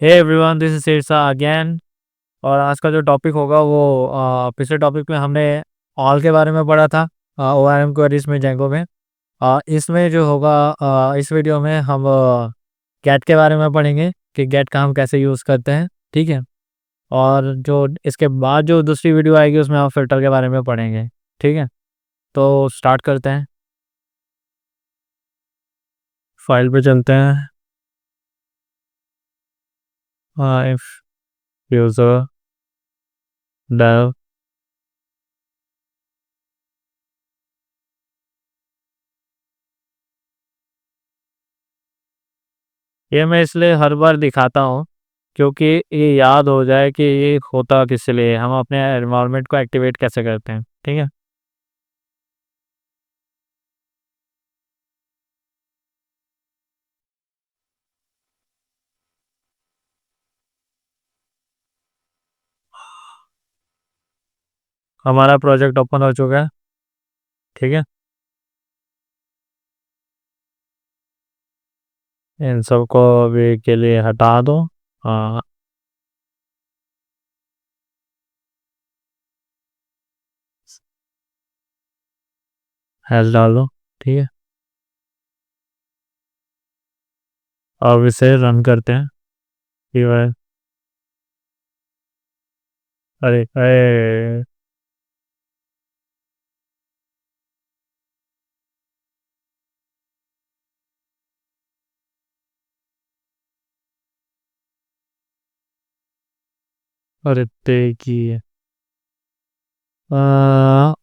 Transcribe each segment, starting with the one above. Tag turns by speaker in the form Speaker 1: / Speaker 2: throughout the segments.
Speaker 1: Hey everyone, this is Sirsa again. और आज का जो टॉपिक होगा वो पिछले टॉपिक में हमने ऑल के बारे में पढ़ा था, ओ आर एम क्वेरीज में जेंगो में। इसमें जो होगा, इस वीडियो में हम गेट के बारे में पढ़ेंगे कि गेट का हम कैसे यूज़ करते हैं। ठीक है। और जो इसके बाद जो दूसरी वीडियो आएगी उसमें हम फिल्टर के बारे में पढ़ेंगे। ठीक है, तो स्टार्ट करते हैं। फाइल पे चलते हैं। इफ यूज़र डेव ये मैं इसलिए हर बार दिखाता हूँ क्योंकि ये याद हो जाए कि ये होता किस लिए, हम अपने एनवायरनमेंट को एक्टिवेट कैसे करते हैं। ठीक है। हमारा प्रोजेक्ट ओपन हो चुका है। ठीक है, इन सबको अभी के लिए हटा दो। हाँ, हेल्थ डाल दो। ठीक है, अब इसे रन करते हैं। ठीक है। अरे अरे, अरे की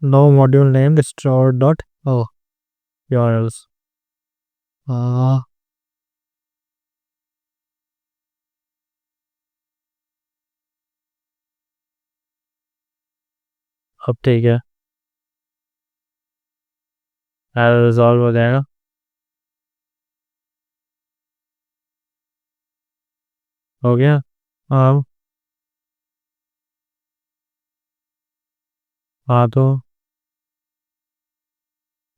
Speaker 1: no module name store dot o URLs. अब ठीक है, रिजॉल्व हो जाएगा। हो गया। अब हाँ, तो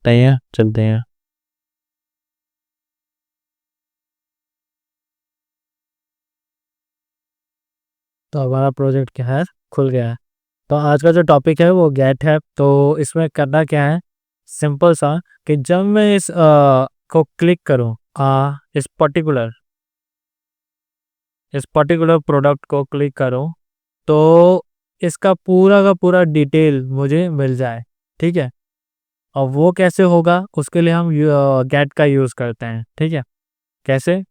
Speaker 1: नहीं है, चलते हैं। तो हमारा प्रोजेक्ट क्या है, खुल गया है। तो आज का जो टॉपिक है वो गेट है। तो इसमें करना क्या है, सिंपल सा, कि जब मैं इस को क्लिक करूं, इस पर्टिकुलर प्रोडक्ट को क्लिक करूं, तो इसका पूरा का पूरा डिटेल मुझे मिल जाए। ठीक है। और वो कैसे होगा, उसके लिए हम गेट का यूज़ करते हैं। ठीक है। कैसे,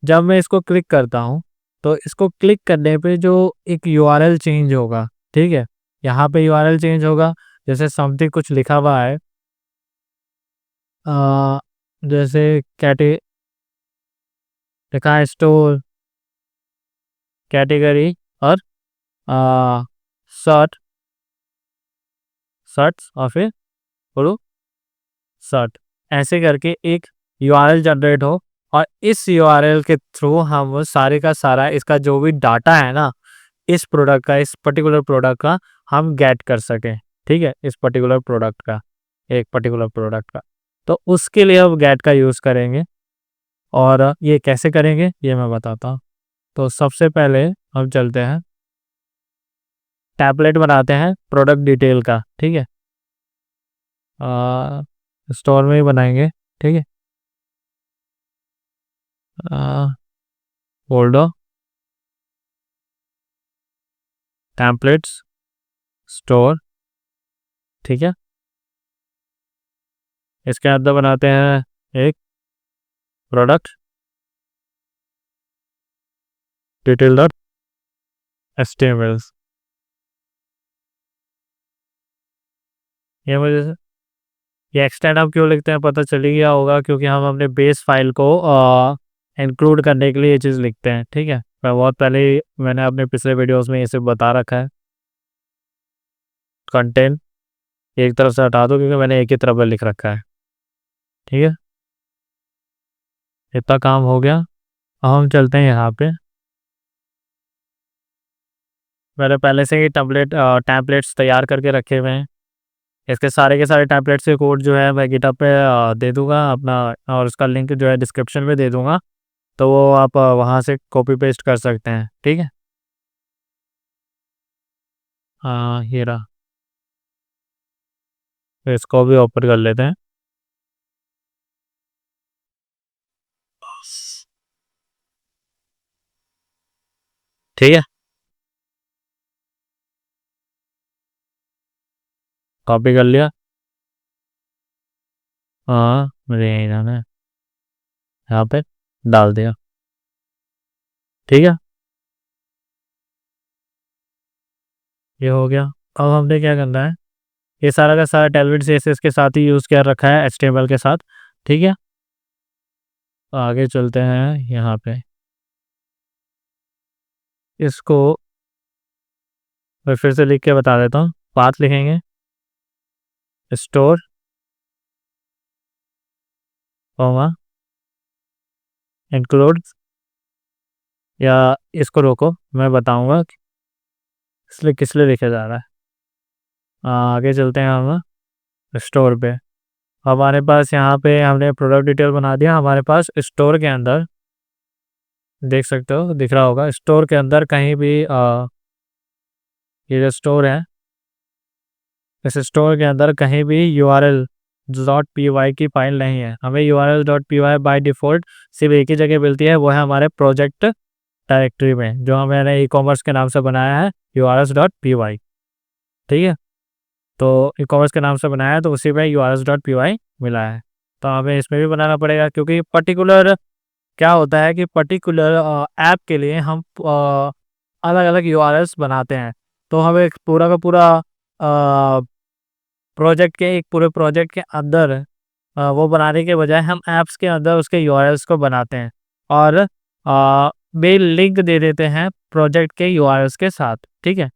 Speaker 1: जब मैं इसको क्लिक करता हूँ तो इसको क्लिक करने पे जो एक यूआरएल चेंज होगा। ठीक है, यहाँ पे यूआरएल चेंज होगा। जैसे समथिंग कुछ लिखा हुआ है, अ, जैसे कैटे लिखा है स्टोर कैटेगरी और सर्ट सर्ट्स और फिर बोलो सर्ट, ऐसे करके एक यूआरएल जनरेट हो। और इस यूआरएल के थ्रू हम सारे का सारा इसका जो भी डाटा है ना, इस प्रोडक्ट का, इस पर्टिकुलर प्रोडक्ट का हम गेट कर सकें। ठीक है, इस पर्टिकुलर प्रोडक्ट का, एक पर्टिकुलर प्रोडक्ट का। तो उसके लिए हम गेट का यूज़ करेंगे। और ये कैसे करेंगे ये मैं बताता हूँ। तो सबसे पहले हम चलते हैं, टैबलेट बनाते हैं प्रोडक्ट डिटेल का। ठीक है, स्टोर में ही बनाएंगे। ठीक है, फोल्डर टेम्पलेट्स स्टोर। ठीक है, इसके अंदर बनाते हैं एक प्रोडक्ट डिटेल डॉट एचटीएमएल। ये मुझे ये एक्सटेंड आप क्यों लिखते हैं पता चली गया होगा, क्योंकि हम अपने बेस फाइल को इंक्लूड करने के लिए ये चीज़ लिखते हैं। ठीक है, मैं बहुत पहले मैंने अपने पिछले वीडियोस में ये सब बता रखा है। कंटेंट एक तरफ से हटा दो क्योंकि मैंने एक ही तरफ पे लिख रखा है। ठीक है, इतना काम हो गया। अब हम चलते हैं यहाँ पे। मैंने पहले से ही टैम्पलेट्स तैयार करके रखे हुए हैं। इसके सारे के सारे टैम्पलेट्स के कोड जो है मैं गिटहब पे दे दूंगा अपना, और उसका लिंक जो है डिस्क्रिप्शन में दे दूंगा। तो वो आप वहाँ से कॉपी पेस्ट कर सकते हैं, ठीक है। हाँ, ये रहा। तो इसको भी ओपन कर लेते हैं। ठीक है, कॉपी कर लिया। हाँ, मुझे यहीं जाना है, यहाँ पे डाल दिया। ठीक है, ये हो गया। अब हमने क्या करना है, ये सारा का सारा टेलविड CSS के साथ ही यूज़ कर रखा है, HTML के साथ। ठीक है, आगे चलते हैं यहाँ पे। इसको मैं फिर से लिख के बता देता हूँ। पाथ लिखेंगे, स्टोर, कॉमा, इंक्लूड, या इसको रोको, मैं बताऊंगा कि इसलिए किस लिए लिखा जा रहा है। आगे चलते हैं हम स्टोर पे। हमारे पास यहाँ पे हमने प्रोडक्ट डिटेल बना दिया। हमारे पास स्टोर के अंदर देख सकते हो, दिख रहा होगा, स्टोर के अंदर कहीं भी ये जो स्टोर है, इस स्टोर के अंदर कहीं भी url.py की फाइल नहीं है। हमें url.py बाय डिफ़ॉल्ट सिर्फ एक ही जगह मिलती है, वो है हमारे प्रोजेक्ट डायरेक्टरी में, जो मैंने ई कॉमर्स के नाम से बनाया है, urls.py। ठीक है, तो ई कॉमर्स के नाम से बनाया है, तो उसी में urls.py मिला है। तो हमें इसमें भी बनाना पड़ेगा, क्योंकि पर्टिकुलर क्या होता है कि पर्टिकुलर ऐप के लिए हम अलग अलग यूआरएल्स बनाते हैं। तो हमें एक पूरा का पूरा प्रोजेक्ट के एक पूरे प्रोजेक्ट के अंदर वो बनाने के बजाय हम ऐप्स के अंदर उसके यूआरएल्स को बनाते हैं, और मेल लिंक दे देते हैं प्रोजेक्ट के यूआरएल्स के साथ। ठीक है,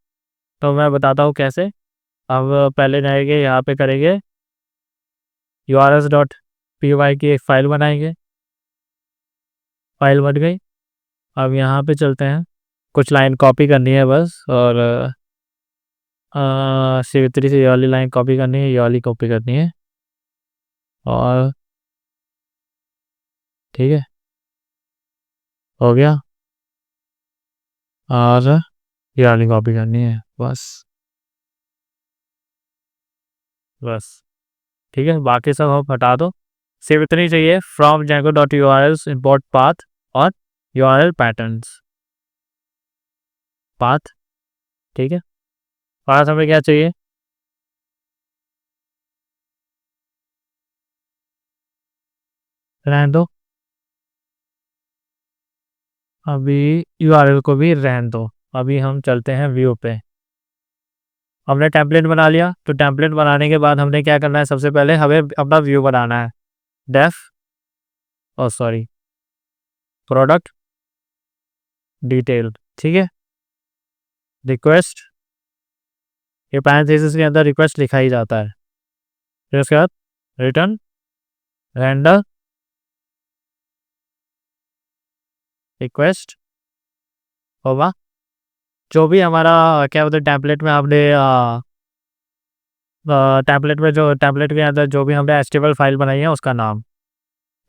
Speaker 1: तो मैं बताता हूँ कैसे। अब पहले जाएंगे, यहाँ पे करेंगे urls.py की एक फ़ाइल बनाएंगे। फाइल बन गई। अब यहाँ पे चलते हैं, कुछ लाइन कॉपी करनी है बस, और सिवित्री से ये वाली लाइन कॉपी करनी है, ये वाली कॉपी करनी है, और ठीक है, हो गया। और ये वाली कॉपी करनी है, बस बस। ठीक है, बाकी सब हम हटा दो। सिर्फ इतनी चाहिए, from Django dot U R else import path और URL पैटर्न्स पाथ। ठीक है, पाथ हमें क्या चाहिए, रहने दो, अभी URL को भी रहने दो। अभी हम चलते हैं व्यू पे। हमने टेम्पलेट बना लिया, तो टेम्पलेट बनाने के बाद हमने क्या करना है, सबसे पहले हमें अपना व्यू बनाना है। Def sorry, product detail. ठीक है, रिक्वेस्ट, ये पैरेंथेसिस के अंदर रिक्वेस्ट लिखा ही जाता है। फिर उसके बाद रिटर्न रेंडर रिक्वेस्ट होगा, जो भी हमारा क्या बोलते हैं टेम्पलेट में हमने टेम्पलेट में जो टेम्पलेट के अंदर जो भी हमने HTML फाइल बनाई है उसका नाम।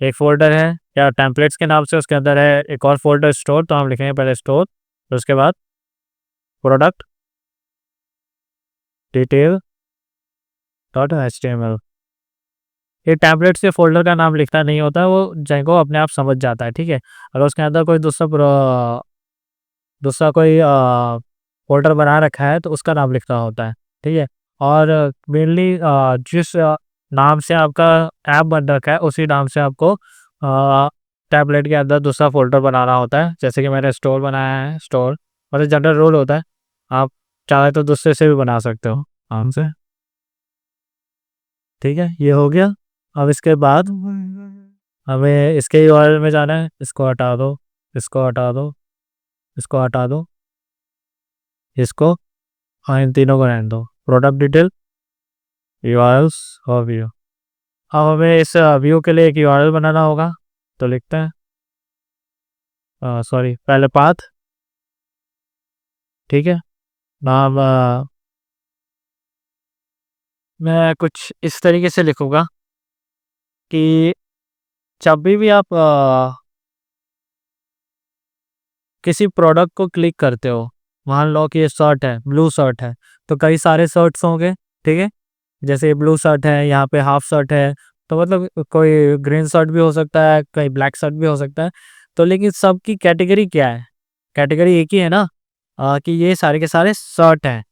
Speaker 1: एक फ़ोल्डर है या टेम्पलेट्स के नाम से, उसके अंदर है एक और फ़ोल्डर स्टोर, तो हम लिखेंगे पहले स्टोर, फिर उसके बाद प्रोडक्ट डिटेल .html। ये टेम्पलेट्स के फ़ोल्डर का नाम लिखना नहीं होता है, वो जेंगो अपने आप समझ जाता है। ठीक है, अगर उसके अंदर कोई दूसरा कोई फ़ोल्डर बना रखा है तो उसका नाम लिखना होता है। ठीक है, और मेनली जिस नाम से आपका ऐप बन रखा है उसी नाम से आपको टैबलेट के अंदर दूसरा फ़ोल्डर बनाना होता है। जैसे कि मैंने स्टोर बनाया है, स्टोर मतलब जनरल रूल होता है, आप चाहे तो दूसरे से भी बना सकते हो आराम से। ठीक है, ये हो गया। अब इसके बाद हमें इसके यूआरएल में जाना है, इसको हटा दो, इसको हटा दो, इसको हटा दो, इसको, हाँ, इन तीनों को रहने दो, प्रोडक्ट डिटेल, यूआरएल्स और व्यू। अब हमें इस व्यू के लिए एक यूआरएल बनाना होगा, तो लिखते हैं सॉरी, पहले पाथ। ठीक है, नाम मैं कुछ इस तरीके से लिखूँगा कि जब भी आप किसी प्रोडक्ट को क्लिक करते हो, मान लो कि ये शर्ट है, ब्लू शर्ट है, तो कई सारे शर्ट्स होंगे, ठीक है? जैसे ये ब्लू शर्ट है, यहाँ पे हाफ शर्ट है, तो मतलब कोई ग्रीन शर्ट भी हो सकता है, कोई ब्लैक शर्ट भी हो सकता है। तो लेकिन सबकी कैटेगरी क्या है? कैटेगरी एक ही है ना, कि ये सारे के सारे शर्ट हैं,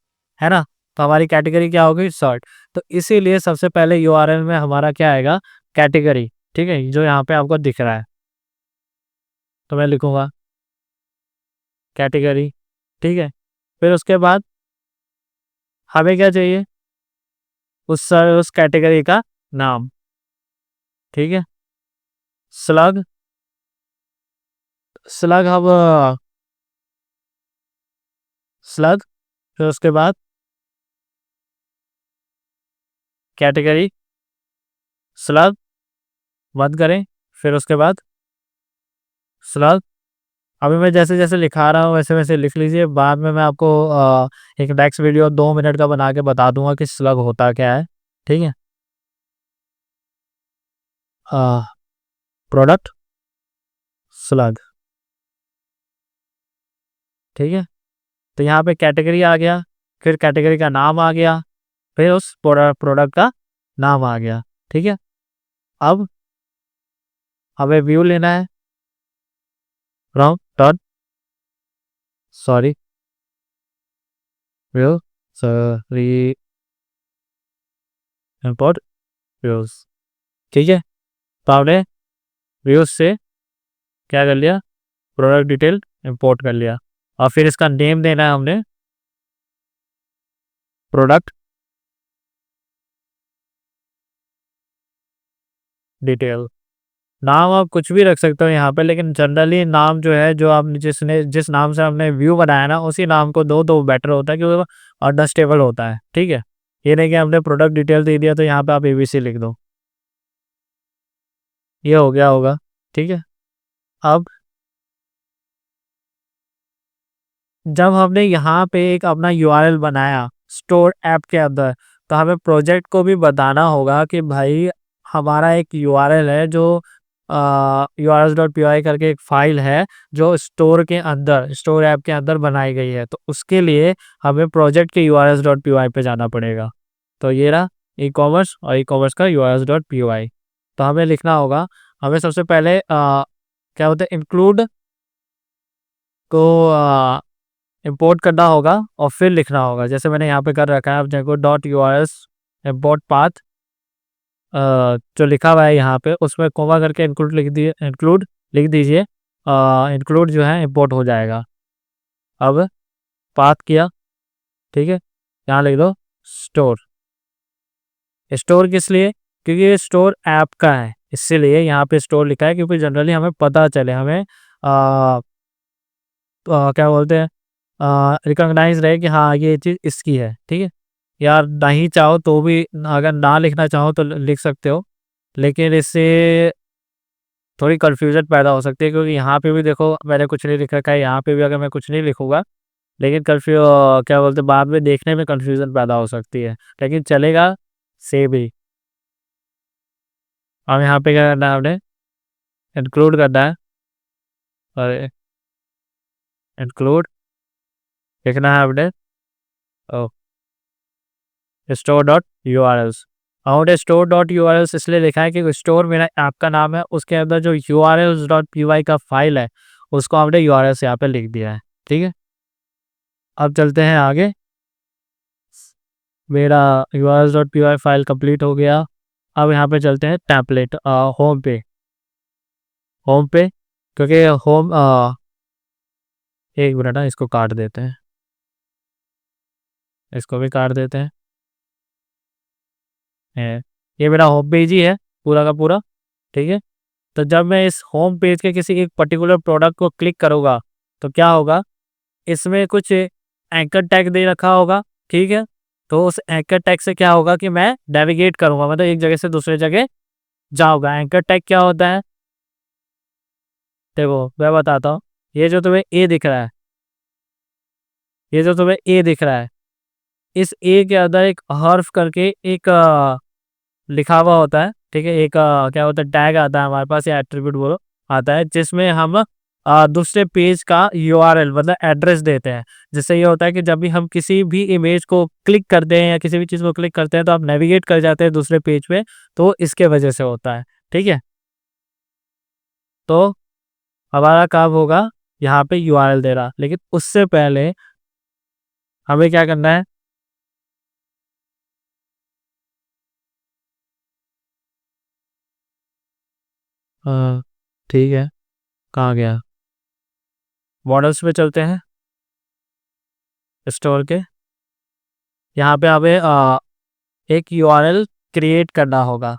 Speaker 1: है ना? तो हमारी कैटेगरी क्या होगी? शर्ट। तो इसीलिए सबसे पहले यूआरएल में हमारा क्या आएगा? कैटेगरी, ठीक है? जो यहाँ पे आपको दिख रहा है। तो मैं लिखूंगा कैटेगरी, ठीक है? फिर उसके बाद हमें क्या चाहिए? उस कैटेगरी का नाम, ठीक है? स्लग, स्लग हम स्लग, फिर उसके बाद कैटेगरी, स्लग, बंद करें, फिर उसके बाद स्लग। अभी मैं जैसे-जैसे लिखा रहा हूँ वैसे-वैसे लिख लीजिए, बाद में मैं आपको एक नेक्स्ट वीडियो 2 मिनट का बना के बता दूँगा कि स्लग होता क्या है, ठीक है? अ, प्रोडक्ट स्लग, ठीक है? तो यहाँ पे कैटेगरी आ गया, फिर कैटेगरी का नाम आ गया, फिर उस प्रोडक्ट का नाम आ गया, ठीक है? अब हमें व्यू लेना है, from dot sorry view sorry import views, ठीक है? तो हमने व्यूज़ से क्या कर लिया? प्रोडक्ट डिटेल इंपोर्ट कर लिया, और फिर इसका नेम देना है हमने, प्रोडक्ट डिटेल। नाम आप कुछ भी रख सकते हो यहाँ पे, लेकिन जनरली नाम जो है, जो आप जिस नाम से हमने व्यू बनाया ना, उसी नाम को दो तो बेटर होता है, क्योंकि वो अंडरस्टेबल होता है, ठीक है? ये नहीं कि हमने प्रोडक्ट डिटेल दे दिया तो यहाँ पे आप एबीसी लिख दो, ये हो गया होगा, ठीक है? अब जब हमने यहाँ पे एक अपना यूआरएल बनाया स्टोर ऐप के अंदर, तो हमें प्रोजेक्ट को भी बताना होगा कि भाई हमारा एक यूआरएल है जो urls.py करके एक फाइल है जो स्टोर के अंदर, स्टोर ऐप के अंदर बनाई गई है। तो उसके लिए हमें प्रोजेक्ट के urls.py पे जाना पड़ेगा। तो ये रहा ई कॉमर्स, और ई कॉमर्स का urls.py। तो हमें लिखना होगा, हमें सबसे पहले क्या होता है, इंक्लूड को इंपोर्ट करना होगा, और फिर लिखना होगा, जैसे मैंने यहाँ पे कर रखा है। अब देखो डॉट यूआरएस इंपोर्ट पाथ, जो लिखा हुआ है यहाँ पे उसमें कोमा करके इंक्लूड लिख दीजिए, इंक्लूड जो है इंपोर्ट हो जाएगा। अब पाथ किया, ठीक है? यहाँ लिख दो स्टोर। स्टोर किस लिए? क्योंकि ये स्टोर ऐप का है, इसीलिए यहाँ पे स्टोर लिखा है, क्योंकि जनरली हमें पता चले, हमें क्या बोलते हैं, रिकॉग्नाइज रहे कि हाँ ये चीज़ इसकी है, ठीक है? या नहीं चाहो तो भी, अगर ना लिखना चाहो तो लिख सकते हो, लेकिन इससे थोड़ी कन्फ्यूजन पैदा हो सकती है, क्योंकि यहाँ पे भी देखो मैंने कुछ नहीं लिख रखा है, यहाँ पे भी अगर मैं कुछ नहीं लिखूंगा, लेकिन क्या बोलते हैं, बाद में देखने में कन्फ्यूजन पैदा हो सकती है, लेकिन चलेगा सेम ही। अब यहाँ पे क्या करना है, हमने इंक्लूड करना है, और इंक्लूड लिखना है हमने store dot U R Ls. हमने store dot U R Ls इसलिए लिखा है कि स्टोर मेरा ऐप का नाम है, उसके अंदर जो U R Ls dot P Y का फाइल है उसको हमने यू आर एल्स यहाँ पे लिख दिया है, ठीक है? अब चलते हैं आगे। मेरा U R Ls dot P Y file complete हो गया। अब यहाँ पे चलते हैं टेम्पलेट, होम पे, होम पे, क्योंकि होम एक मिनट ना, इसको काट देते हैं, इसको भी काट देते हैं। ये मेरा होम पेज ही है पूरा का पूरा, ठीक है? तो जब मैं इस होम पेज के किसी एक पर्टिकुलर प्रोडक्ट को क्लिक करूँगा, तो क्या होगा, इसमें कुछ एंकर टैग दे रखा होगा, ठीक है? तो उस एंकर टैग से क्या होगा कि मैं नेविगेट करूँगा, मतलब एक जगह से दूसरे जगह जाऊँगा। एंकर टैग क्या होता है? देखो मैं बताता हूँ। ये जो तुम्हें ए दिख रहा है, ये जो तुम्हें ए दिख रहा है, इस ए के अंदर एक हर्फ करके एक लिखा हुआ होता है, ठीक है? एक क्या होता है, टैग आता है हमारे पास, या एट्रीब्यूट बोलो, आता है, जिसमें हम दूसरे पेज का यूआरएल मतलब एड्रेस देते हैं। जिससे ये होता है कि जब भी हम किसी भी इमेज को क्लिक करते हैं या किसी भी चीज़ को क्लिक करते हैं तो आप नेविगेट कर जाते हैं दूसरे पेज पे, तो इसके वजह से होता है, ठीक है? तो हमारा काम होगा यहाँ पे यूआरएल देना, लेकिन उससे पहले हमें क्या करना है? अ, ठीक है, कहाँ गया? मॉडल्स पे चलते हैं, स्टोर के। यहाँ पे हमें एक यूआरएल क्रिएट करना होगा।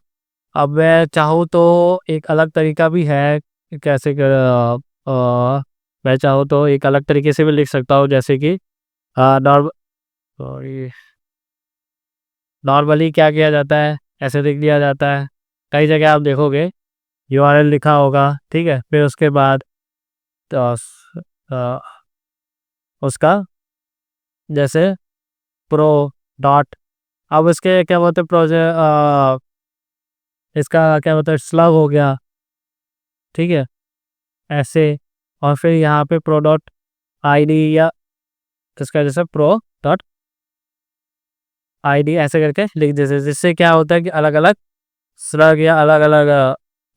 Speaker 1: अब मैं चाहूँ तो एक अलग तरीका भी है, कैसे कर मैं चाहूँ तो एक अलग तरीके से भी लिख सकता हूँ, जैसे कि सॉरी, नॉर्मली क्या किया जाता है, ऐसे लिख दिया जाता है। कई जगह आप देखोगे यूआरएल लिखा होगा, ठीक है? फिर उसके बाद अ, अ, उसका जैसे प्रो डॉट, अब इसके क्या बोलते हैं, इसका क्या बोलते हैं, स्लग हो गया, ठीक है? ऐसे, और फिर यहाँ पे प्रो डॉट आईडी या इसका जैसे प्रो डॉट आईडी ऐसे करके लिख देते, जिससे क्या होता है कि अलग अलग स्लग या अलग अलग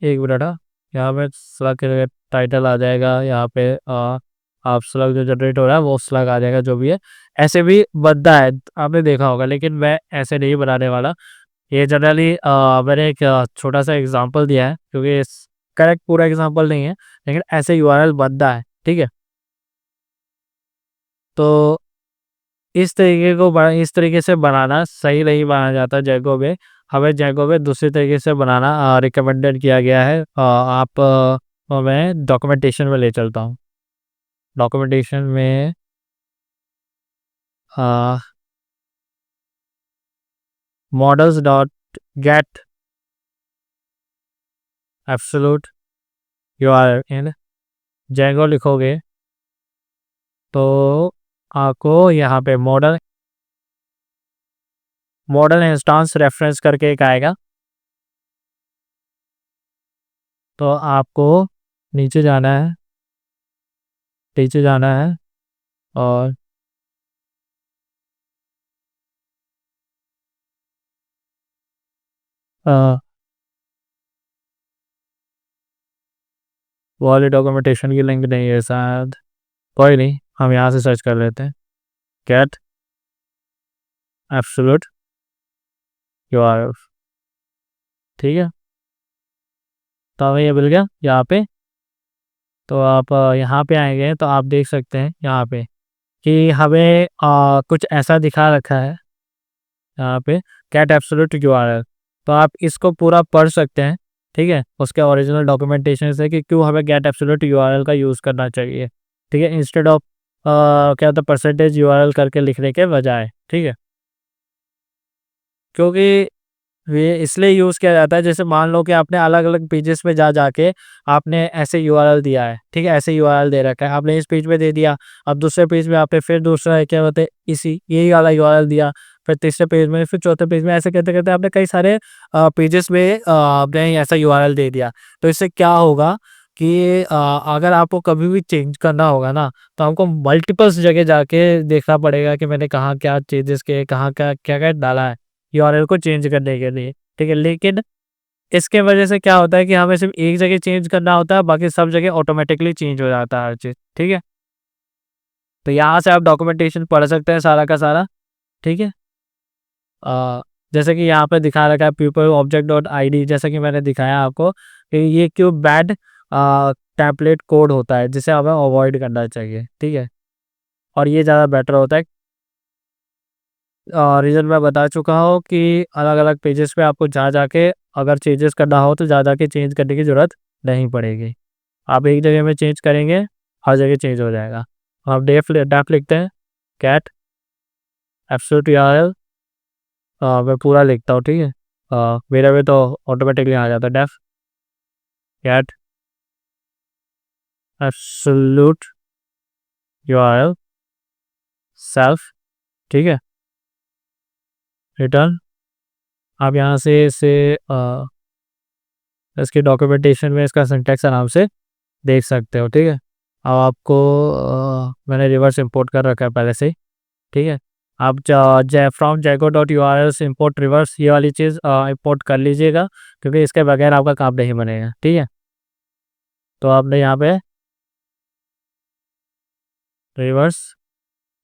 Speaker 1: एक मिनट, हाँ, यहाँ पे स्लग के टाइटल आ जाएगा, यहाँ पे आप स्लग जो जनरेट हो रहा है वो स्लग आ जाएगा, जो भी है। ऐसे भी बनता है, आपने देखा होगा, लेकिन मैं ऐसे नहीं बनाने वाला। ये जनरली मैंने एक छोटा सा एग्जांपल दिया है, क्योंकि करेक्ट पूरा एग्जांपल नहीं है, लेकिन ऐसे यूआरएल बनता है, ठीक है? तो इस तरीके से बनाना सही नहीं माना जाता जैगो में। हमें जैगो में दूसरे तरीके से बनाना रिकमेंडेड किया गया है। मैं डॉक्यूमेंटेशन में ले चलता हूँ। डॉक्यूमेंटेशन में models dot get absolute URL in Django लिखोगे तो आपको यहाँ पे मॉडल इंस्टांस रेफरेंस करके एक आएगा। तो आपको नीचे जाना है, नीचे जाना है, और अ, वो वाली डॉक्यूमेंटेशन की लिंक नहीं है शायद। कोई नहीं, हम यहाँ से सर्च कर लेते हैं, गेट एब्सोल्यूट यूआरएल, ठीक है? तो हमें ये मिल गया यहाँ पे। तो आप यहाँ पे आएंगे तो आप देख सकते हैं यहाँ पे कि हमें कुछ ऐसा दिखा रखा है यहाँ पे, गेट एब्सोल्यूट यूआरएल। तो आप इसको पूरा पढ़ सकते हैं, ठीक है, उसके ओरिजिनल डॉक्यूमेंटेशन से, कि क्यों हमें गेट एब्सोल्यूट यूआरएल का यूज़ करना चाहिए, ठीक है, इंस्टेड ऑफ क्या होता है परसेंटेज यूआरएल करके लिखने के बजाय, ठीक है? क्योंकि ये इसलिए यूज़ किया जाता है, जैसे मान लो कि आपने अलग-अलग पेजेस पे जा जाके आपने ऐसे यूआरएल दिया है, ठीक है? ऐसे यूआरएल दे रखा है, आपने इस पेज पे दे दिया, अब दूसरे पेज में आपने फिर दूसरा क्या बोलते हैं इसी यही वाला यूआरएल दिया, फिर तीसरे पेज में, फिर चौथे पेज में, ऐसे करते-करते आपने कई सारे पेजेस में आपने ऐसा यूआरएल दे दिया। तो इससे क्या होगा कि अगर आपको कभी भी चेंज करना होगा ना, तो आपको मल्टीपल्स जगह जाके देखना पड़ेगा कि मैंने कहाँ क्या चेंजेस किए, कहाँ क्या-क्या डाला है यूआरएल को चेंज करने के लिए, ठीक है? लेकिन इसके वजह से क्या होता है कि हमें सिर्फ़ एक जगह चेंज करना होता है, बाकी सब जगह ऑटोमैटिकली चेंज हो जाता है हर चीज़, ठीक है? तो यहाँ से आप डॉक्यूमेंटेशन पढ़ सकते हैं सारा का सारा, ठीक है? जैसे कि यहाँ पे दिखा रखा है पीपल ऑब्जेक्ट डॉट आईडी, जैसा कि मैंने दिखाया आपको कि ये क्यों बैड टेम्पलेट कोड होता है, जिसे हमें अवॉइड करना चाहिए, ठीक है? और ये ज़्यादा बेटर होता है। रीज़न मैं बता चुका हूँ कि अलग-अलग पेजेस पे आपको जा जाके अगर चेंजेस करना हो तो जा जाके चेंज करने की ज़रूरत नहीं पड़ेगी। आप एक जगह में चेंज करेंगे, हर जगह चेंज हो जाएगा। आप डेफ लिखते हैं, कैट एब्सोल्यूट यूआरएल, मैं पूरा लिखता हूँ, ठीक है? मेरे में तो ऑटोमेटिकली आ जाता है, def get absolute URL self, ठीक है? रिटर्न। आप यहाँ से इसे इसके डॉक्यूमेंटेशन में इसका सिंटैक्स आराम से देख सकते हो, ठीक है? अब आपको मैंने रिवर्स इंपोर्ट कर रखा है पहले से ही, ठीक है। आप from Django dot U R L से इम्पोर्ट रिवर्स ये वाली चीज़ इंपोर्ट कर लीजिएगा, क्योंकि इसके बगैर आपका काम नहीं बनेगा, ठीक है। तो आपने यहाँ पे रिवर्स,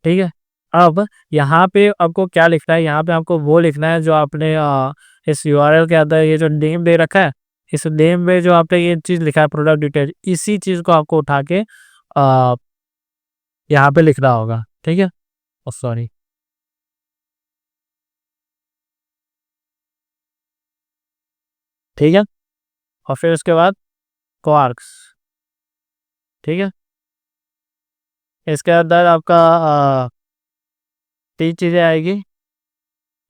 Speaker 1: ठीक है। अब यहाँ पे आपको क्या लिखना है, यहाँ पे आपको वो लिखना है जो आपने इस यूआरएल के अंदर ये जो नेम दे रखा है, इस नेम में जो आपने ये चीज़ लिखा है प्रोडक्ट डिटेल, इसी चीज़ को आपको उठा के आ, यहाँ पे लिखना होगा, ठीक है। सॉरी, ठीक है। और फिर उसके बाद क्वार्क्स, ठीक है। इसके अंदर आपका 3 चीज़ें आएगी।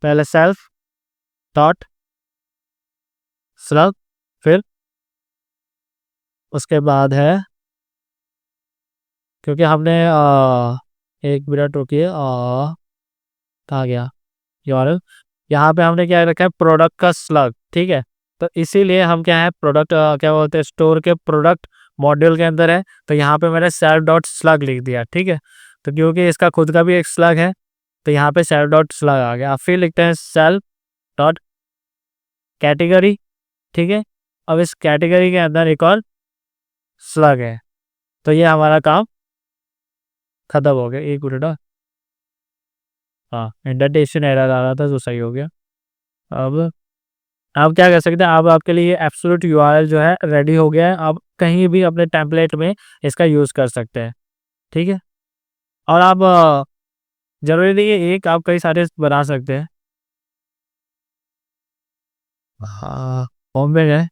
Speaker 1: पहले सेल्फ डॉट स्लग, फिर उसके बाद है, क्योंकि हमने एक मिनट रुकिए, कहाँ गया यूआरएल, यहाँ पे हमने क्या रखा है प्रोडक्ट का स्लग, ठीक है। तो इसीलिए हम क्या है प्रोडक्ट क्या बोलते हैं स्टोर के प्रोडक्ट मॉड्यूल के अंदर है, तो यहाँ पे मैंने सेल्फ डॉट स्लग लिख दिया, ठीक है। तो क्योंकि इसका खुद का भी एक स्लग है, तो यहाँ पे सेल्फ डॉट स्लग आ गया। फिर लिखते हैं सेल्फ डॉट कैटेगरी, ठीक है। अब इस कैटेगरी के अंदर एक और स्लग है, तो ये हमारा काम खत्म हो गया। एक मिनट, हाँ इंडेंटेशन एरर आ रहा था तो सही हो गया। अब आप क्या कर सकते हैं, अब आपके लिए एब्सोल्यूट यूआरएल जो है रेडी हो गया है, आप कहीं भी अपने टेम्पलेट में इसका यूज़ कर सकते हैं, ठीक है। और आप जरूरी नहीं है एक, आप कई सारे बना सकते हैं। हाँ, होम में है,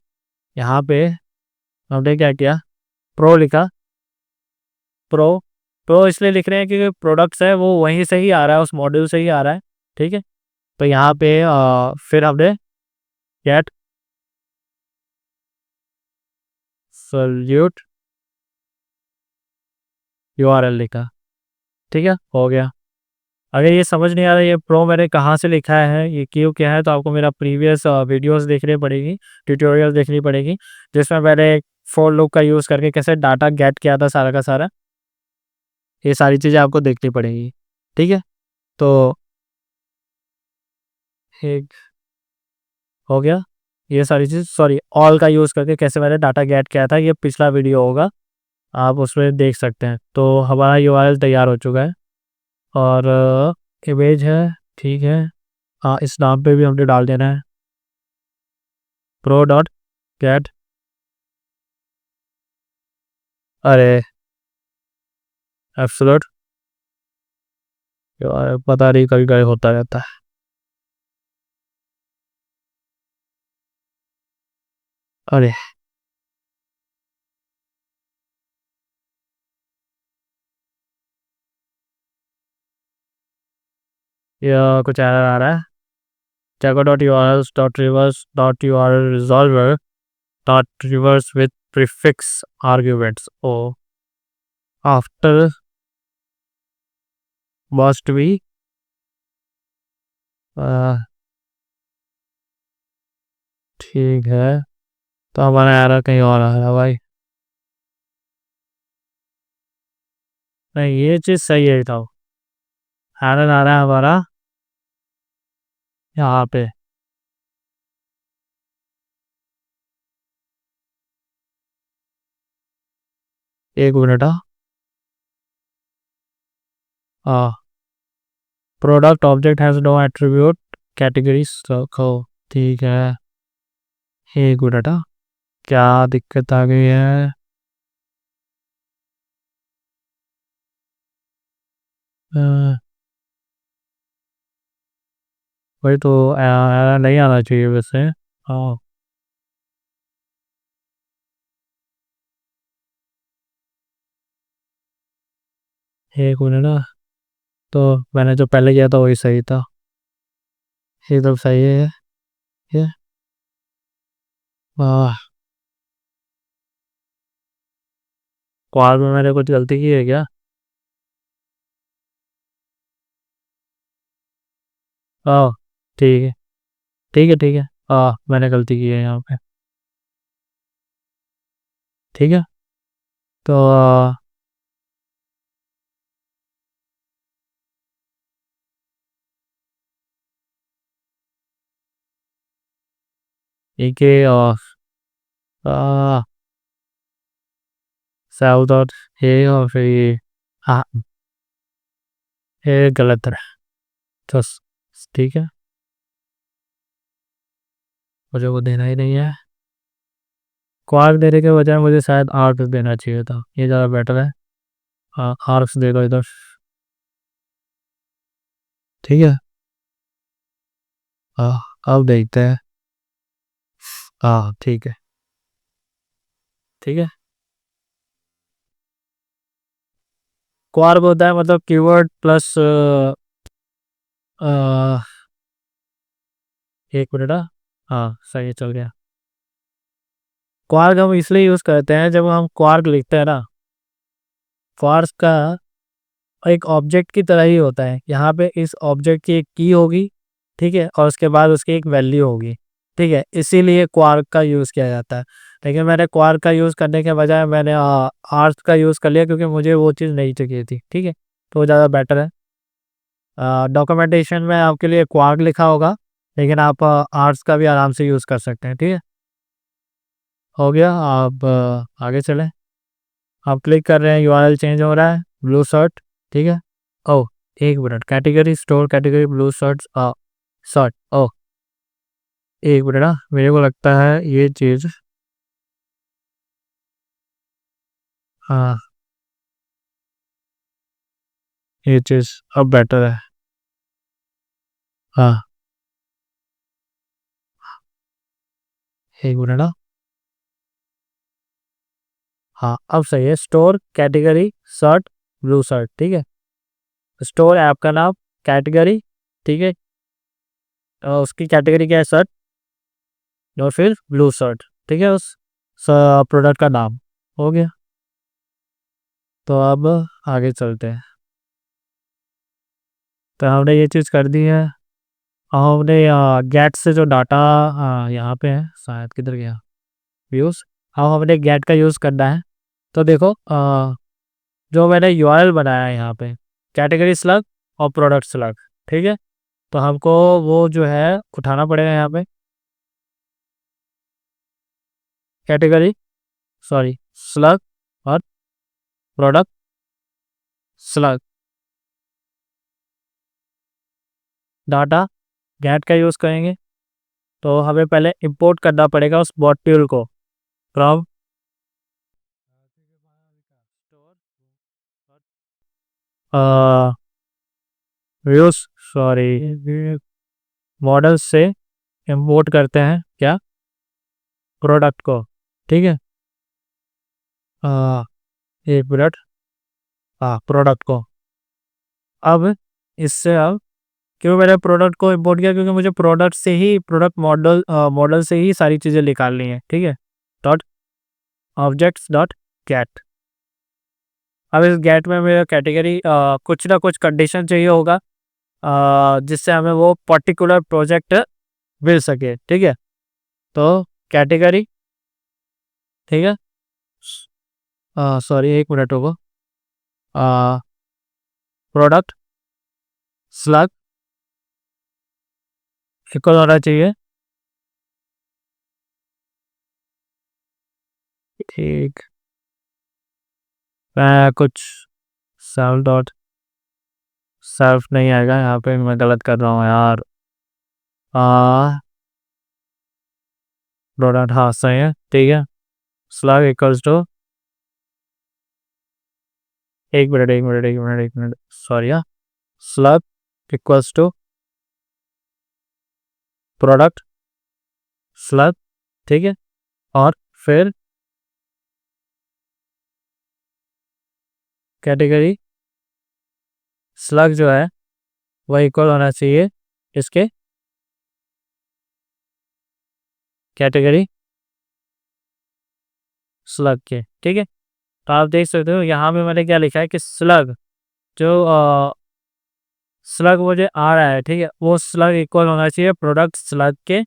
Speaker 1: यहाँ पे हमने क्या किया, प्रो लिखा। प्रो, प्रो इसलिए लिख रहे हैं क्योंकि प्रोडक्ट्स है वो वहीं से ही आ रहा है, उस मॉड्यूल से ही आ रहा है, ठीक है। तो यहाँ पे फिर हमने गेट सॉल्यूट यूआरएल लिखा, ठीक है, हो गया। अगर ये समझ नहीं आ रहा ये प्रो मैंने कहाँ से लिखा है, ये क्यों क्या है, तो आपको मेरा प्रीवियस वीडियोस देखनी पड़ेगी, ट्यूटोरियल देखनी पड़ेगी, जिसमें मैंने फॉर लूप का यूज़ करके कैसे डाटा गेट किया था सारा का सारा, ये सारी चीज़ें आपको देखनी पड़ेगी, ठीक है। तो एक हो गया ये सारी चीज़, सॉरी ऑल का यूज़ करके कैसे मैंने डाटा गेट किया था, ये पिछला वीडियो होगा, आप उसमें देख सकते हैं। तो हमारा यूआरएल तैयार हो चुका है, और इमेज है, ठीक है। हाँ, इस नाम पे भी हमने डाल देना है प्रो डॉट गेट। अरे एब्सोल्यूट, यार पता नहीं कभी कभी होता रहता है। अरे ये कुछ एरर आ रहा है, चेको dot U R L dot reverse dot U R L resolver dot reverse with prefix arguments o after must be, ठीक है। तो हमारा एरर कहीं और आ रहा है भाई, नहीं ये चीज़ सही है, था एरर आ रहा है हमारा यहाँ पे। एक मिनट, हाँ, product object has no attribute categories रखो, ठीक है। एक मिनट, क्या दिक्कत आ गई है, अ, वही तो नहीं आना चाहिए वैसे, हाँ। एक मिनट ना, तो मैंने जो पहले किया था वही सही था, एकदम सही है ये। वाह, क्वाल में मैंने कुछ गलती की है क्या? हाँ, ठीक है, ठीक है, ठीक है, हाँ मैंने गलती की है यहाँ पे, ठीक है। तो एक साउथ और ये और फिर ये, हाँ ये गलत है। तो ठीक है, मुझे वो देना ही नहीं है। क्वार्क देने के बजाय मुझे शायद आर्क्स देना चाहिए था, ये ज़्यादा बेटर है। हाँ आर्क्स दे दो इधर। ठीक है। हाँ अब देखते हैं। हाँ ठीक है। ठीक है। क्वार्क होता है मतलब कीवर्ड प्लस एक मिनट। हाँ सही है, चल गया। क्वार्क हम इसलिए यूज करते हैं, जब हम क्वार्क लिखते हैं ना, क्वार्क का एक ऑब्जेक्ट की तरह ही होता है। यहाँ पे इस ऑब्जेक्ट की एक की होगी, ठीक है, और उसके बाद उसकी एक वैल्यू होगी, ठीक है, इसीलिए क्वार्क का यूज़ किया जाता है। लेकिन मैंने क्वार्क का यूज़ करने के बजाय मैंने आर्क्स का यूज़ कर लिया, क्योंकि मुझे वो चीज़ नहीं चाहिए थी। ठीक है, तो वो ज़्यादा बेटर है। डॉक्यूमेंटेशन में आपके लिए क्वार्क लिखा होगा, लेकिन आप आर्ट्स का भी आराम से यूज़ कर सकते हैं। ठीक है, हो गया। आप आगे चलें। आप क्लिक कर रहे हैं, यूआरएल चेंज हो रहा है, ब्लू शर्ट। ठीक है। ओह एक मिनट, category store category blue shirts shirt. Oh एक मिनट ना, मेरे को लगता है ये चीज़, हाँ ये चीज़ अब बेटर है। हाँ एक मिनट ना, हाँ अब सही है। Store category shirt blue shirt. ठीक है, स्टोर ऐप का नाम, कैटेगरी, ठीक है, उसकी कैटेगरी क्या है, शर्ट, और फिर ब्लू शर्ट। ठीक है, उस प्रोडक्ट का नाम। हो गया। तो अब आगे चलते हैं। तो हमने ये चीज़ कर दी है। हमने गेट से जो डाटा यहाँ पे है, शायद किधर गया, व्यूज़। हाँ हमने गेट का यूज़ करना है। तो देखो जो मैंने यूआरएल बनाया है यहाँ पे, कैटेगरी स्लग और प्रोडक्ट स्लग। ठीक है, तो हमको वो जो है उठाना पड़ेगा यहाँ पे, कैटेगरी, सॉरी, स्लग और प्रोडक्ट स्लग। डाटा गेट का यूज़ करेंगे, तो हमें पहले इंपोर्ट करना पड़ेगा उस मॉड्यूल को फ्रॉम व्यूज, सॉरी, मॉडल से इंपोर्ट करते हैं क्या, प्रोडक्ट को। ठीक है, एक मिनट, हाँ प्रोडक्ट को। अब इससे अब क्यों मैंने प्रोडक्ट को इंपोर्ट किया, क्योंकि मुझे प्रोडक्ट से ही, प्रोडक्ट मॉडल मॉडल से ही सारी चीज़ें निकालनी है। ठीक है, डॉट ऑब्जेक्ट्स डॉट गेट। अब इस गेट में मेरा कैटेगरी कुछ ना कुछ कंडीशन चाहिए होगा, जिससे हमें वो पर्टिकुलर प्रोजेक्ट मिल सके। ठीक है, तो कैटेगरी, ठीक है, सॉरी एक मिनट होगा, प्रोडक्ट स्लग इक्वल होना चाहिए, ठीक, मैं कुछ सेल्फ डॉट सेल्फ नहीं आएगा यहाँ पे, मैं गलत कर रहा हूँ यार। प्रोडक्ट, हाँ सही है, ठीक है, स्लग इक्वल्स टू, एक मिनट एक मिनट एक मिनट एक मिनट, सॉरी, हाँ, slug equals to product slug, ठीक है, और फिर कैटेगरी स्लग जो है वह इक्वल होना चाहिए इसके कैटेगरी स्लग के। ठीक है, तो आप देख सकते हो यहाँ पे मैंने क्या लिखा है कि स्लग जो स्लग मुझे आ रहा है, ठीक है, वो स्लग इक्वल होना चाहिए प्रोडक्ट स्लग के।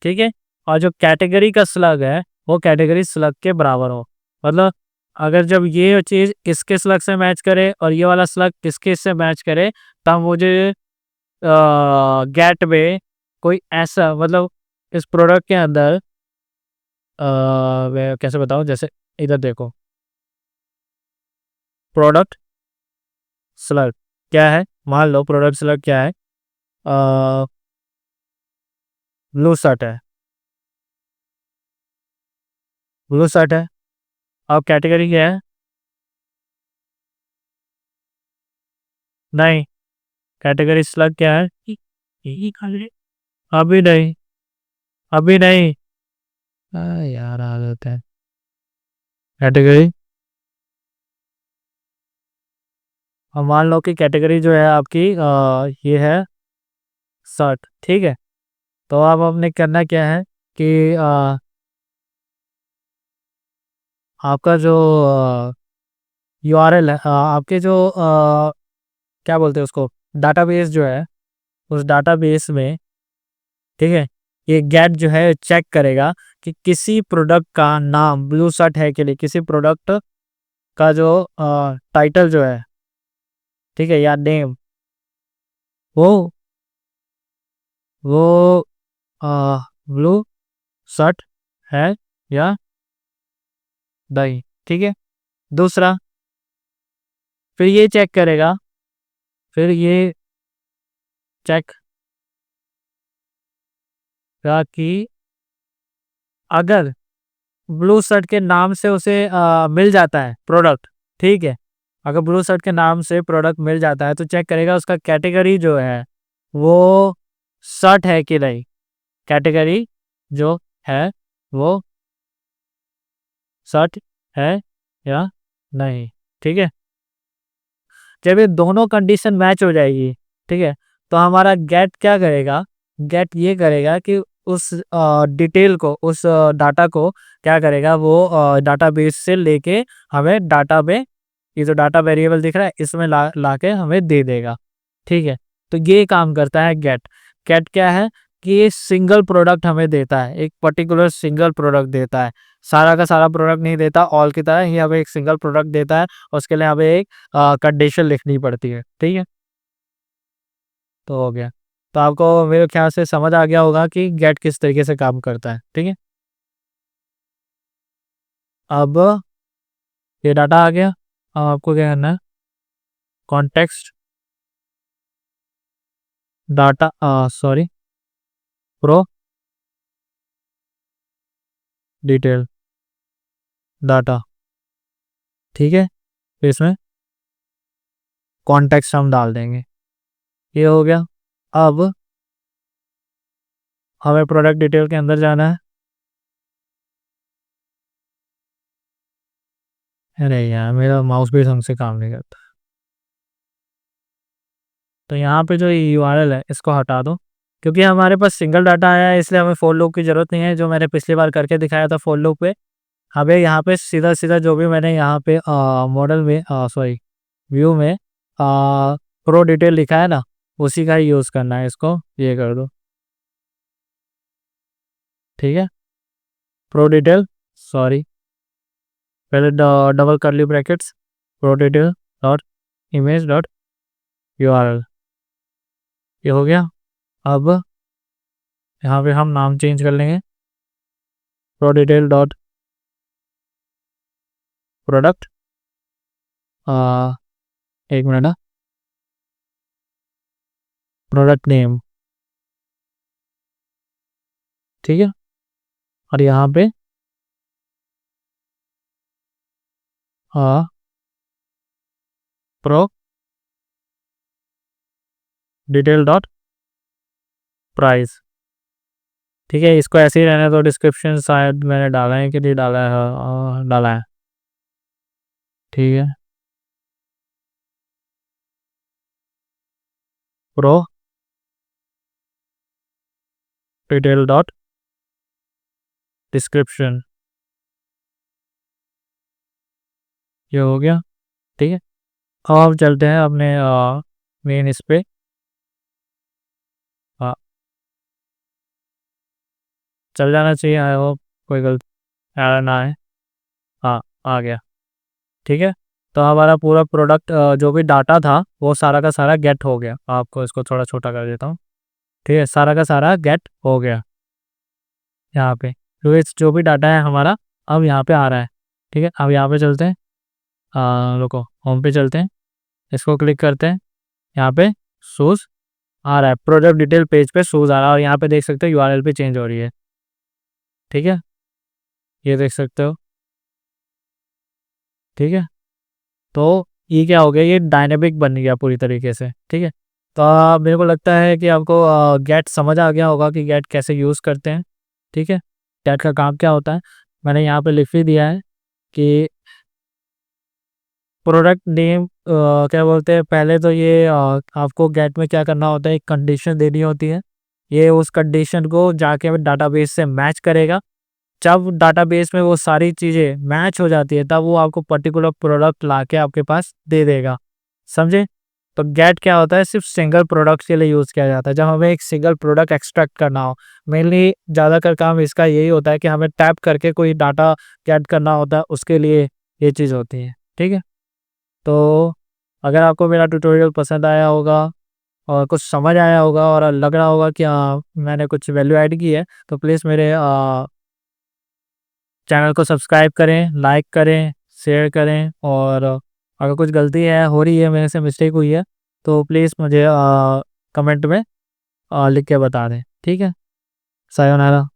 Speaker 1: ठीक है, और जो कैटेगरी का स्लग है वो कैटेगरी स्लग के बराबर हो। मतलब अगर जब ये चीज़ इसके स्लग से मैच करे और ये वाला स्लग इसके से मैच करे, तब मुझे गेट में कोई ऐसा, मतलब इस प्रोडक्ट के अंदर मैं कैसे बताऊं, जैसे इधर देखो, प्रोडक्ट स्लग क्या है, मान लो प्रोडक्ट स्लग क्या है, ब्लू शर्ट है, ब्लू शर्ट है। अब कैटेगरी क्या है? नहीं, कैटेगरी स्लग क्या है? यही खा ले। अभी नहीं, अभी नहीं। यार आदत है। कैटेगरी, अब मान लो कि कैटेगरी जो है आपकी ये है शर्ट, ठीक है। तो अब आपने करना क्या है कि आपका जो यूआरएल है, आपके जो क्या बोलते हैं उसको, डाटाबेस जो है, उस डाटाबेस में, ठीक है, ये गेट जो है चेक करेगा कि किसी प्रोडक्ट का नाम ब्लू शर्ट है कि नहीं, किसी प्रोडक्ट का जो टाइटल जो है, ठीक है, या नेम, वो वो ब्लू शर्ट है या नहीं, ठीक है। दूसरा, फिर ये चेक करेगा, फिर ये चेक करेगा कि अगर ब्लू शर्ट के नाम से उसे मिल जाता है प्रोडक्ट, ठीक है, अगर ब्लू शर्ट के नाम से प्रोडक्ट मिल जाता है तो चेक करेगा उसका कैटेगरी जो है वो शर्ट है कि नहीं, कैटेगरी जो है वो शर्ट है या नहीं, ठीक है। जब ये दोनों कंडीशन मैच हो जाएगी, ठीक है, तो हमारा गेट क्या करेगा, गेट ये करेगा कि उस डिटेल को, उस डाटा को क्या करेगा, वो डाटाबेस से लेके हमें डाटा में, ये जो डाटा वेरिएबल दिख रहा है इसमें ला के हमें दे देगा, ठीक है। तो ये काम करता है गेट। गेट क्या है कि ये सिंगल प्रोडक्ट हमें देता है, एक पर्टिकुलर सिंगल प्रोडक्ट देता है, सारा का सारा प्रोडक्ट नहीं देता, ऑल की तरह ही हमें एक सिंगल प्रोडक्ट देता है, उसके लिए हमें एक कंडीशन लिखनी पड़ती है, ठीक है। तो हो गया। तो आपको मेरे ख्याल से समझ आ गया होगा कि गेट किस तरीके से काम करता है, ठीक है। अब ये डाटा आ गया, अब आपको क्या करना है, context data, sorry, pro detail data, ठीक है। फिर इसमें कॉन्टेक्स्ट हम डाल देंगे, ये हो गया। अब हमें प्रोडक्ट डिटेल के अंदर जाना है। अरे यार मेरा माउस भी ढंग से काम नहीं करता। तो यहाँ पे जो यूआरएल है इसको हटा दो, क्योंकि हमारे पास सिंगल डाटा आया है इसलिए हमें फॉर लूप की जरूरत नहीं है, जो मैंने पिछली बार करके दिखाया था फॉर लूप पे। हमें यहाँ पे सीधा सीधा जो भी मैंने यहाँ पे मॉडल में, सॉरी, व्यू में प्रो डिटेल लिखा है ना, उसी का ही यूज़ करना है, इसको ये कर दो, ठीक है। प्रो डिटेल, सॉरी, पहले डबल करली brackets, pro detail dot image dot URL, ये हो गया। अब यहाँ पे हम नाम चेंज कर लेंगे, प्रो डिटेल डॉट प्रोडक्ट, एक मिनट ना, प्रोडक्ट नेम, ठीक है। और यहाँ पे प्रो डिटेल डॉट प्राइस, ठीक है। इसको ऐसे ही रहने दो, डिस्क्रिप्शन शायद मैंने डाला है कि नहीं डाला है, डाला है, ठीक है। प्रो डिटेल डॉट डिस्क्रिप्शन, ये हो गया, ठीक है। अब चलते हैं अपने मेन इस पे, हाँ, चल जाना चाहिए, आई होप कोई गलती एरर ना आए। हाँ, आ गया, ठीक है। तो हमारा पूरा प्रोडक्ट जो भी डाटा था वो सारा का सारा गेट हो गया, आपको इसको थोड़ा छोटा कर देता हूँ, ठीक है, सारा का सारा गेट हो गया यहाँ पे। तो ये जो भी डाटा है हमारा अब यहाँ पे आ रहा है, ठीक है। अब यहाँ पे चलते हैं, रुको, होम पे चलते हैं, इसको क्लिक करते हैं, यहाँ पे सोर्स आ रहा है, प्रोडक्ट डिटेल पेज पे सोर्स आ रहा है और यहाँ पे देख सकते हो यूआरएल पे चेंज हो रही है, ठीक है, ये देख सकते हो, ठीक है। तो ये क्या हो गया, ये डायनेमिक बन गया पूरी तरीके से, ठीक है। तो मेरे को लगता है कि आपको गेट समझ आ गया होगा कि गेट कैसे यूज़ करते हैं, ठीक है, गेट का काम क्या होता है। मैंने यहाँ पे लिख भी दिया है कि प्रोडक्ट नेम क्या बोलते हैं, पहले तो ये आपको गेट में क्या करना होता है, एक कंडीशन देनी होती है, ये उस कंडीशन को जाके डाटाबेस से मैच करेगा। जब डाटाबेस में वो सारी चीज़ें मैच हो जाती है तब वो आपको पर्टिकुलर प्रोडक्ट लाके आपके पास दे देगा, समझे। तो गेट क्या होता है, सिर्फ सिंगल प्रोडक्ट के लिए यूज़ किया जाता है, जब हमें एक सिंगल प्रोडक्ट एक्सट्रैक्ट करना हो। मेनली ज़्यादातर काम इसका यही होता है कि हमें टैप करके कोई डाटा गेट करना होता है, उसके लिए ये चीज़ होती है, ठीक है। तो अगर आपको मेरा ट्यूटोरियल पसंद आया होगा और कुछ समझ आया होगा और लग रहा होगा कि मैंने कुछ वैल्यू ऐड की है, तो प्लीज़ मेरे चैनल को सब्सक्राइब करें, लाइक करें, शेयर करें और अगर कुछ गलती है हो रही है, मेरे से मिस्टेक हुई है, तो प्लीज़ मुझे कमेंट में लिख के बता दें, ठीक है। सायोनारा।